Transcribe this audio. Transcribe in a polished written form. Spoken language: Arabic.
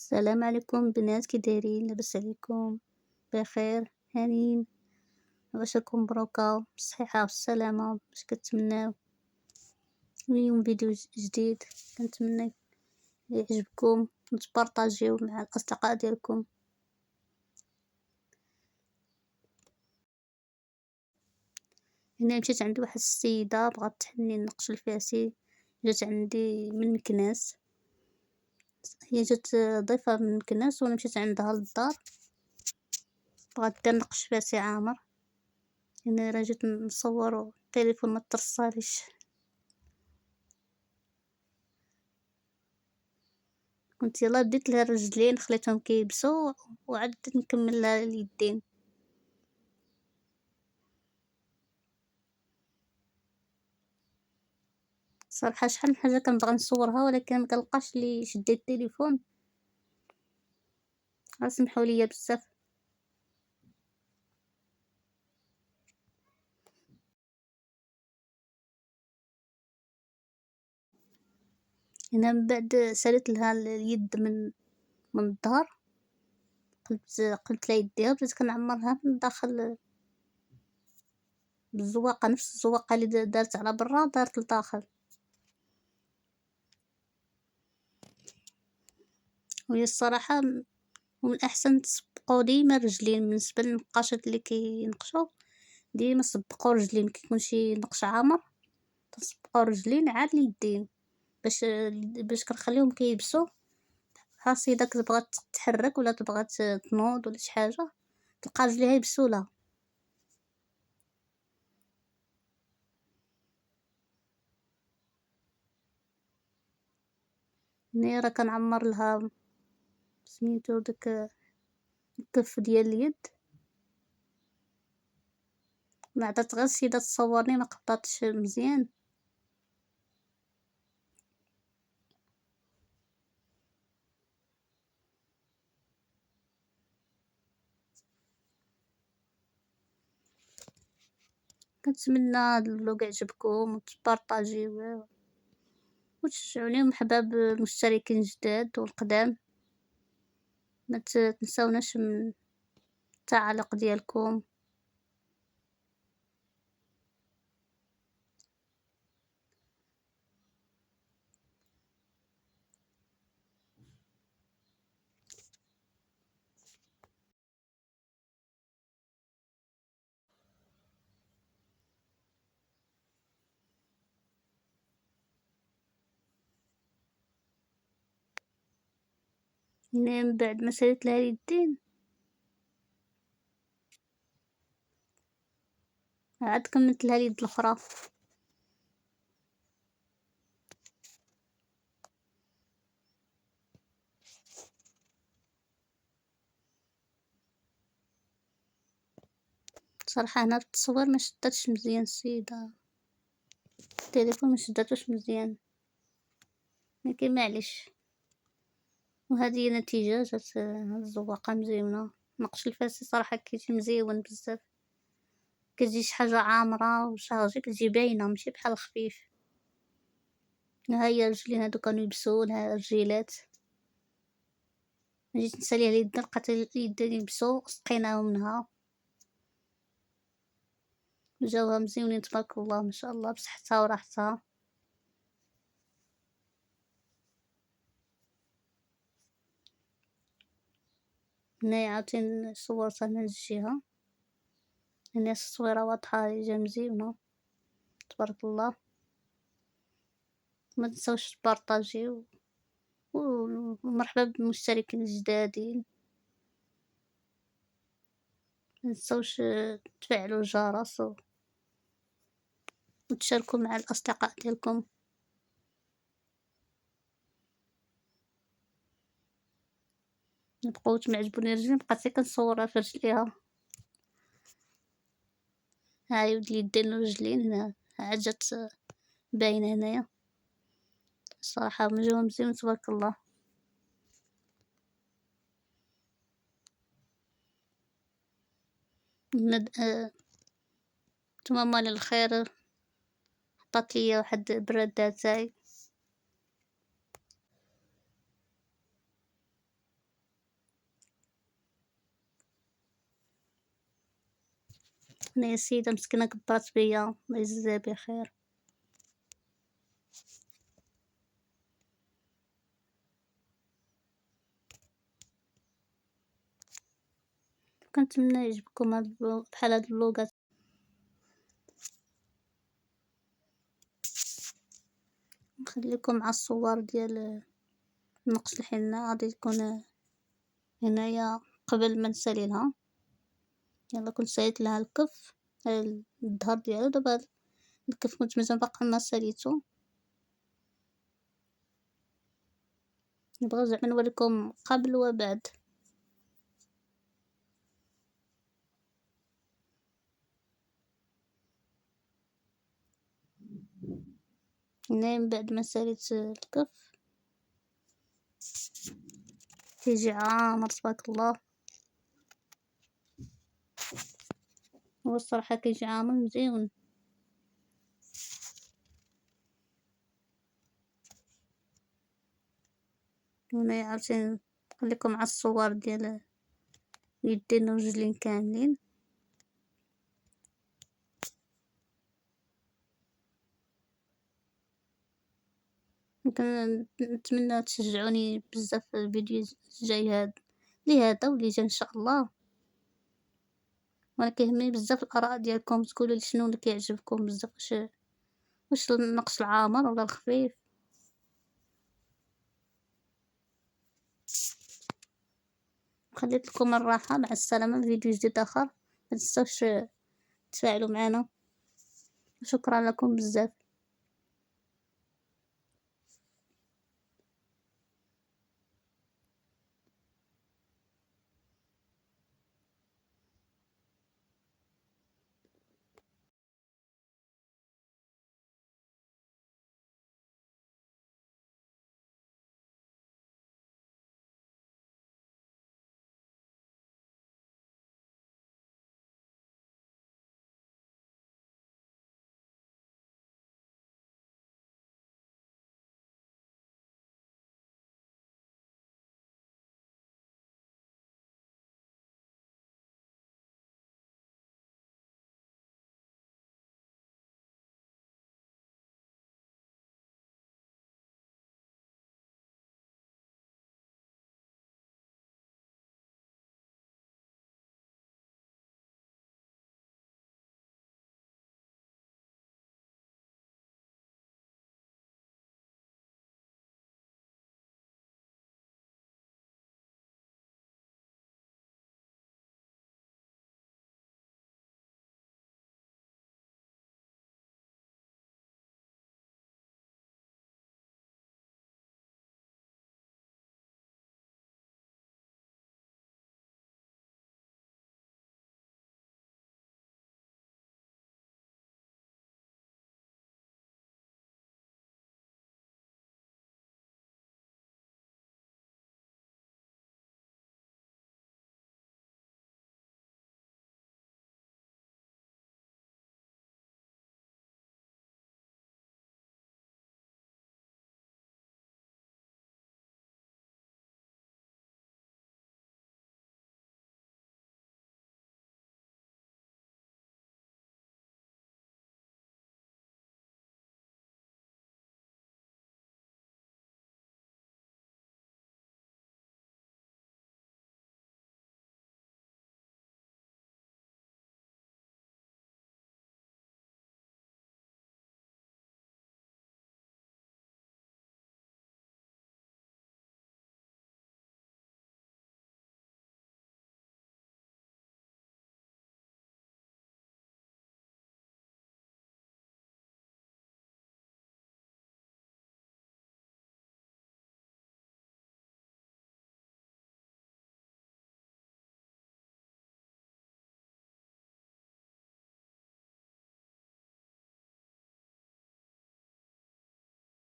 السلام عليكم بنات، كي دايرين؟ لاباس عليكم؟ بخير؟ هانيين؟ واش راكم مبروكة بالصحيحة والسلامة؟ واش كتمناو؟ اليوم فيديو جديد، كنتمنى يعجبكم وتبارطاجيو مع الاصدقاء ديالكم. هنا مشيت عند واحد السيدة بغات تحلني نقش الفاسي، جات عندي من مكناس. هي جات ضيفة من مكناس وانا مشيت عندها للدار، بغات دير نقش فاسي عامر. هنا راه جيت نصور التليفون ما ترصاليش، كنت يلاه بديت لها الرجلين خليتهم كيبسوا وعاد بديت نكمل لها اليدين. صراحة شحال من حاجة كنبغي نصورها ولكن مكنلقاش اللي يشد التليفون، سمحوا ليا بزاف. هنا من بعد سالت لها اليد من الظهر، قلت لها يديها، بديت كنعمرها من الداخل بالزواقة، نفس الزواقة اللي دارت على برا دارت لداخل. وهي الصراحة ومن الأحسن تسبقو ديما الرجلين بالنسبة للنقاشات اللي كينقشو، ديما صبقو الرجلين، مكيكون شي نقش عامر تسبقو الرجلين عاد اليدين باش كنخليهم كيبسو. خاص إذا تبغى تحرك ولا تبغى تنوض ولا شي حاجة تلقى رجليها يبسو لها. هنايا راه كنعمر لها سميتو داك الكف ديال اليد. ما عطات غير السيدة تصورني، ما قبطاتش مزيان. كنتمنى هاد الفلوق يعجبكم وتبارطاجيوه وتشجعوني، ومرحبا بالمشتركين الجداد والقدام. ما تنساوناش من التعاليق ديالكم. هنا من بعد ما ساليت لها اليدين عاد كملت لها اليد الاخرى. صراحة هنا في التصوير ما شدتش مزيان السيدة، التليفون ما شداتوش مزيان، لكن معليش. وهذه هي النتيجة، جات هاد الزواقة مزيونة. نقش الفاسي صراحة كيجي مزيون بزاف، كتجي شي حاجة عامرة وشارجي، كتجي باينة ماشي بحال الخفيف. ها هي الرجلين هادو كانوا يبسون، ها الرجيلات. جيت نساليها اليدين لقيت اليدين يبسو، سقيناهم منها جاوها مزيونين تبارك الله ما شاء الله بصحتها وراحتها. هنايا عاوتاني صورتها من هاد الجهة، هنا التصويرة واضحة جا مزيونة تبارك الله. ما تنساوش تبارطاجيو ومرحبا بالمشتركين الجدادين. ما تنساوش تفعلوا الجرس وتشاركوا مع الأصدقاء ديالكم. مبقاوش معجبوني رجلين، بقيت غير كنصورها في رجليها. هاي ود اليدين والرجلين هنا عاد جات باينة هنايا. الصراحة جاوها مزيون تبارك الله. تمنى الخير، حطات ليا واحد براد، تاعي أنا يا سيدة مسكينة كبرت بيا، الله يجزيها بخير. كنتمنى يعجبكم هاد بحال هاد الفلوقات. نخليكم مع الصور ديال نقص الحنة، غادي تكون هنايا قبل ما نساليلها. يلا كنت ساليت لها الكف، الظهر ديالو، دابا هاد الكف كنت مازال باقا ما ساليتو. نبغي زعما نوريكم قبل وبعد. هنايا من بعد ما ساليت الكف كيجي عامر تبارك الله. هو الصراحة كيجي عامر مزيون. هنايا عاوتاني نخليكم مع الصور ديال اليدين والرجلين كاملين. نتمنى تشجعوني بزاف في الفيديو الجاي هاد لهذا واللي جا ان شاء الله. وانا كيهمني بزاف الاراء ديالكم، تقولوا لي شنو اللي كيعجبكم بزاف، واش النقص العامر ولا الخفيف. خليت لكم الراحة، مع السلامة في فيديو جديد اخر. متنساوش تفاعلوا معنا، شكرا لكم بزاف.